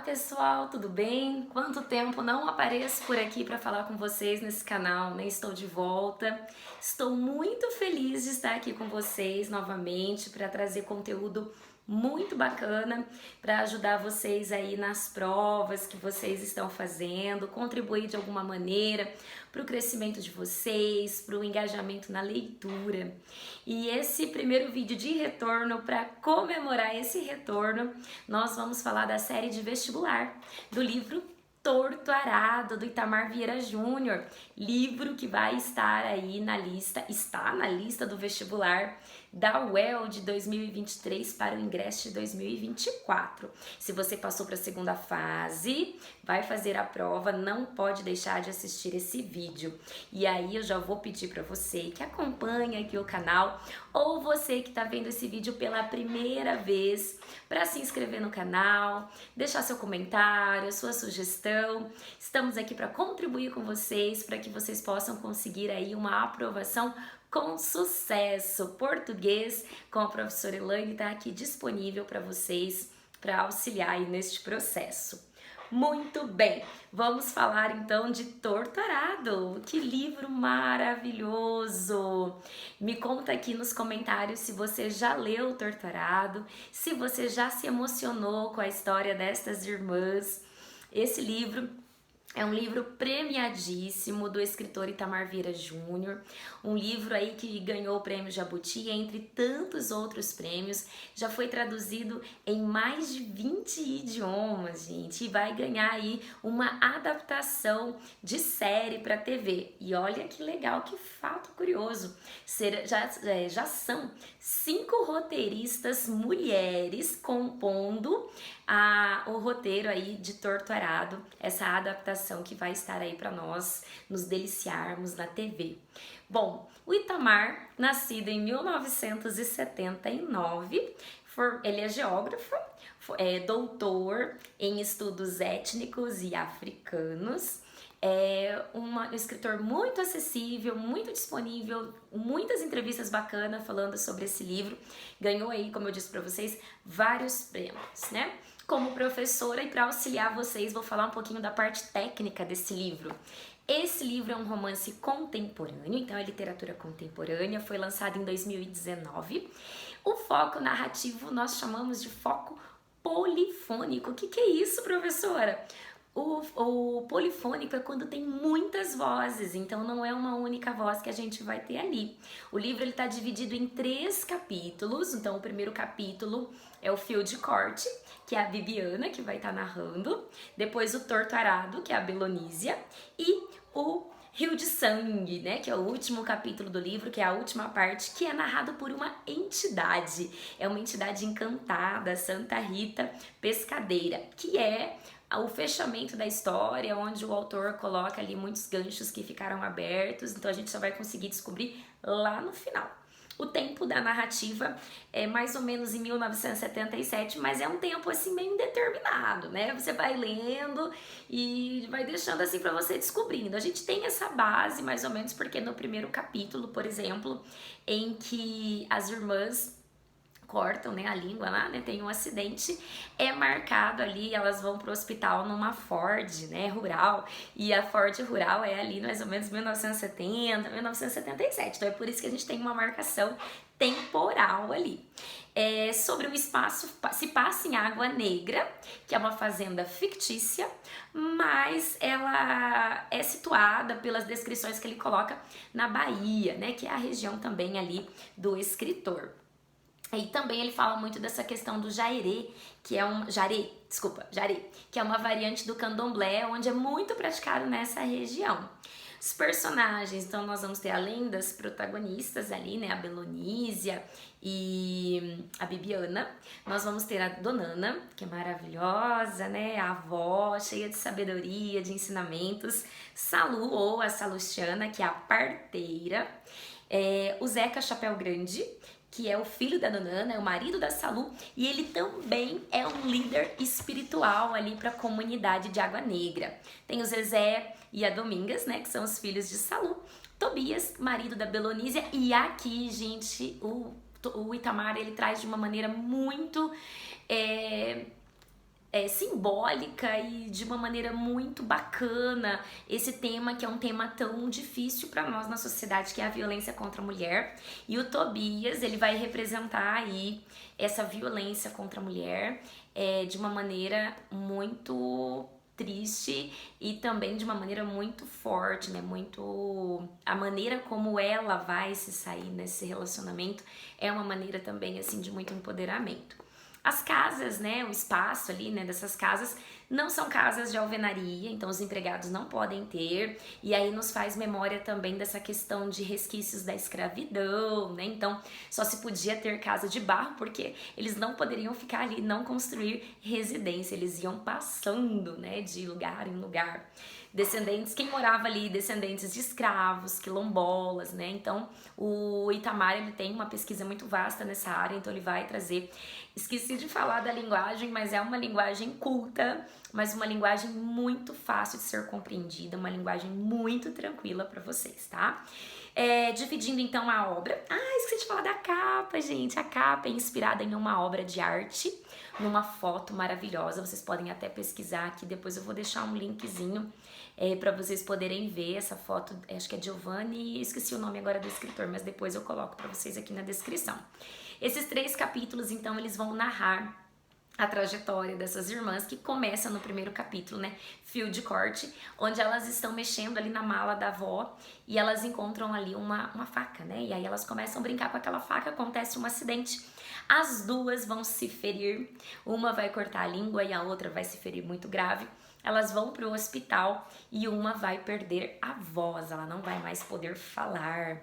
pessoal, tudo bem? Quanto tempo não apareço por aqui para falar com vocês nesse canal, né? Estou de volta. Estou muito feliz de estar aqui com vocês novamente para trazer conteúdo muito bacana para ajudar vocês aí nas provas que vocês estão fazendo, contribuir de alguma maneira para o crescimento de vocês, para o engajamento na leitura. E esse primeiro vídeo de retorno, para comemorar esse retorno, nós vamos falar da série de vestibular, do livro Torto Arado, do Itamar Vieira Júnior, livro que vai estar aí na lista, está na lista do vestibular da UEL de 2023 para o ingresso de 2024. Se você passou para a segunda fase, vai fazer a prova, não pode deixar de assistir esse vídeo. E aí eu já vou pedir para você que acompanha aqui o canal, ou você que está vendo esse vídeo pela primeira vez, para se inscrever no canal, deixar seu comentário, sua sugestão. Estamos aqui para contribuir com vocês, para que vocês possam conseguir aí uma aprovação com sucesso. Português com a professora Elaine está aqui disponível para vocês, para auxiliar aí neste processo. Muito bem, vamos falar então de Torto Arado. Que livro maravilhoso! Me conta aqui nos comentários se você já leu Torto Arado, se você já se emocionou com a história destas irmãs. Esse livro é um livro premiadíssimo do escritor Itamar Vieira Júnior, um livro aí que ganhou o prêmio Jabuti, entre tantos outros prêmios, já foi traduzido em mais de 20 idiomas, gente, e vai ganhar aí uma adaptação de série para TV. E olha que legal, que fato curioso, já são 5 roteiristas mulheres compondo o roteiro aí de Torto Arado, essa adaptação que vai estar aí para nós nos deliciarmos na TV. Bom, o Itamar, nascido em 1979, ele é geógrafo, é doutor em estudos étnicos e africanos, é um escritor muito acessível, muito disponível, muitas entrevistas bacanas falando sobre esse livro, ganhou aí, como eu disse para vocês, vários prêmios, né? Como professora e para auxiliar vocês, vou falar um pouquinho da parte técnica desse livro. Esse livro é um romance contemporâneo, então é literatura contemporânea, foi lançado em 2019. O foco narrativo nós chamamos de foco polifônico. O que é isso, professora? O polifônico é quando tem muitas vozes, então não é uma única voz que a gente vai ter ali. O livro está dividido em 3 capítulos, então o primeiro capítulo é o Fio de Corte, que é a Bibiana, que vai estar narrando, depois o Torto Arado, que é a Belonísia, e o Rio de Sangue, né, que é o último capítulo do livro, que é a última parte, que é narrado por uma entidade. É uma entidade encantada, Santa Rita Pescadeira, que é o fechamento da história, onde o autor coloca ali muitos ganchos que ficaram abertos, então a gente só vai conseguir descobrir lá no final. O tempo da narrativa é mais ou menos em 1977, mas é um tempo assim meio indeterminado, né? Você vai lendo e vai deixando assim para você descobrindo. A gente tem essa base mais ou menos porque no primeiro capítulo, por exemplo, em que as irmãs cortam, né, a língua lá, né, tem um acidente, é marcado ali, elas vão pro hospital numa Ford, né, rural, e a Ford rural é ali mais ou menos 1970, 1977, então é por isso que a gente tem uma marcação temporal ali. Sobre o espaço, se passa em Água Negra, que é uma fazenda fictícia, mas ela é situada pelas descrições que ele coloca na Bahia, né, que é a região também ali do escritor. E também ele fala muito dessa questão do jaré, que é jaré, que é uma variante do candomblé, onde é muito praticado nessa região. Os personagens, então nós vamos ter, além das protagonistas ali, né, a Belonísia e a Bibiana, nós vamos ter a Donana, que é maravilhosa, né, a avó, cheia de sabedoria, de ensinamentos, Salu, ou a Salustiana, que é a parteira, o Zeca Chapéu Grande, que é o filho da Donana, é o marido da Salu, e ele também é um líder espiritual ali para a comunidade de Água Negra. Tem o Zezé e a Domingas, né, que são os filhos de Salu, Tobias, marido da Belonísia, e aqui, gente, o Itamar, ele traz de uma maneira muito simbólica e de uma maneira muito bacana esse tema, que é um tema tão difícil para nós na sociedade, que é a violência contra a mulher. E o Tobias, ele vai representar aí essa violência contra a mulher de uma maneira muito triste e também de uma maneira muito forte, né? Muito a maneira como ela vai se sair nesse relacionamento é uma maneira também assim de muito empoderamento. As casas, né, o espaço ali, né, dessas casas não são casas de alvenaria, então os empregados não podem ter, e aí nos faz memória também dessa questão de resquícios da escravidão, né, então só se podia ter casa de barro porque eles não poderiam ficar ali, não construir residência, eles iam passando, né, de lugar em lugar. Descendentes, quem morava ali, descendentes de escravos, quilombolas, né? Então, o Itamar, ele tem uma pesquisa muito vasta nessa área, então ele vai trazer. Esqueci de falar da linguagem, mas é uma linguagem culta, mas uma linguagem muito fácil de ser compreendida, uma linguagem muito tranquila para vocês, tá? Dividindo então a obra. Esqueci de falar da capa, gente. A capa é inspirada em uma obra de arte, numa foto maravilhosa. Vocês podem até pesquisar aqui, depois eu vou deixar um linkzinho para vocês poderem ver essa foto. Acho que é Giovanni, esqueci o nome agora do escritor, mas depois eu coloco para vocês aqui na descrição. Esses 3 capítulos, então, eles vão narrar a trajetória dessas irmãs, que começa no primeiro capítulo, né, fio de corte, onde elas estão mexendo ali na mala da avó e elas encontram ali uma faca, né, e aí elas começam a brincar com aquela faca, acontece um acidente, as duas vão se ferir, uma vai cortar a língua e a outra vai se ferir muito grave. Elas vão para o hospital e uma vai perder a voz, ela não vai mais poder falar.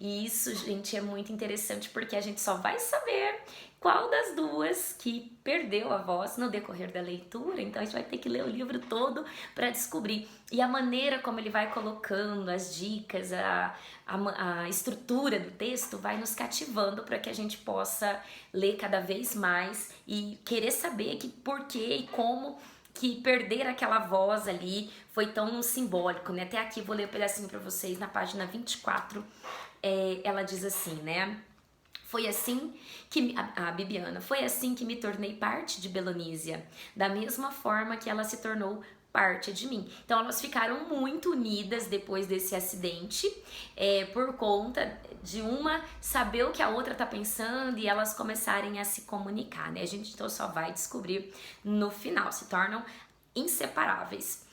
E isso, gente, é muito interessante porque a gente só vai saber qual das duas que perdeu a voz no decorrer da leitura. Então a gente vai ter que ler o livro todo para descobrir. E a maneira como ele vai colocando as dicas, a estrutura do texto vai nos cativando para que a gente possa ler cada vez mais e querer saber que por que e como que perder aquela voz ali foi tão simbólico, né? Até aqui vou ler um pedacinho para vocês, na página 24, ela diz assim, né? Foi assim que, a Bibiana, foi assim que me tornei parte de Belonísia, da mesma forma que ela se tornou parte de mim. Então elas ficaram muito unidas depois desse acidente, por conta de uma saber o que a outra tá pensando e elas começarem a se comunicar, né? A gente então só vai descobrir no final, se tornam inseparáveis.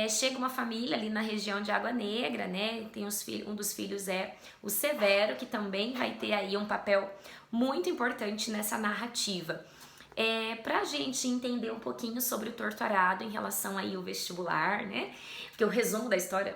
Chega uma família ali na região de Água Negra, né? Tem um dos filhos é o Severo, que também vai ter aí um papel muito importante nessa narrativa. Pra gente entender um pouquinho sobre o Torturado em relação aí ao vestibular, né? Porque o resumo da história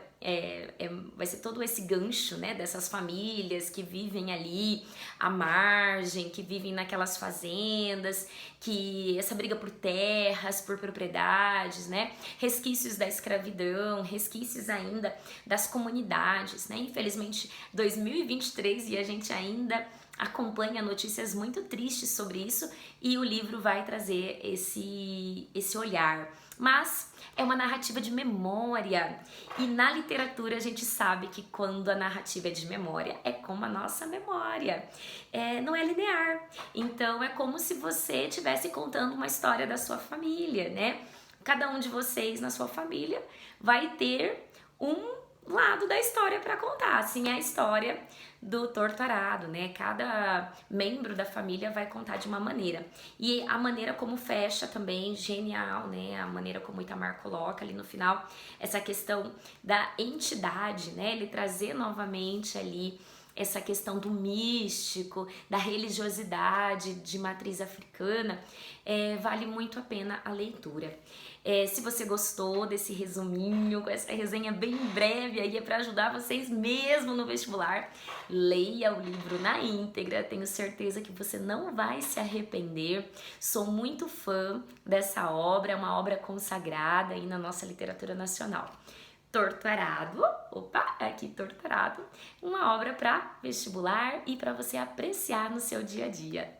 vai ser todo esse gancho, né? Dessas famílias que vivem ali à margem, que vivem naquelas fazendas, que essa briga por terras, por propriedades, né? Resquícios da escravidão, resquícios ainda das comunidades, né? Infelizmente, 2023 e a gente ainda acompanha notícias muito tristes sobre isso e o livro vai trazer esse olhar. Mas é uma narrativa de memória e na literatura a gente sabe que quando a narrativa é de memória é como a nossa memória, não é linear. Então é como se você estivesse contando uma história da sua família, né? Cada um de vocês na sua família vai ter um lado da história para contar, assim é a história do Torturado, né? Cada membro da família vai contar de uma maneira. E a maneira como fecha também, genial, né? A maneira como o Itamar coloca ali no final, essa questão da entidade, né? Ele trazer novamente ali essa questão do místico, da religiosidade de matriz africana, vale muito a pena a leitura. Se você gostou desse resuminho, com essa resenha bem breve aí, é para ajudar vocês mesmo no vestibular, leia o livro na íntegra, tenho certeza que você não vai se arrepender. Sou muito fã dessa obra, é uma obra consagrada aí na nossa literatura nacional. Torturado, aqui Torturado, uma obra para vestibular e para você apreciar no seu dia a dia.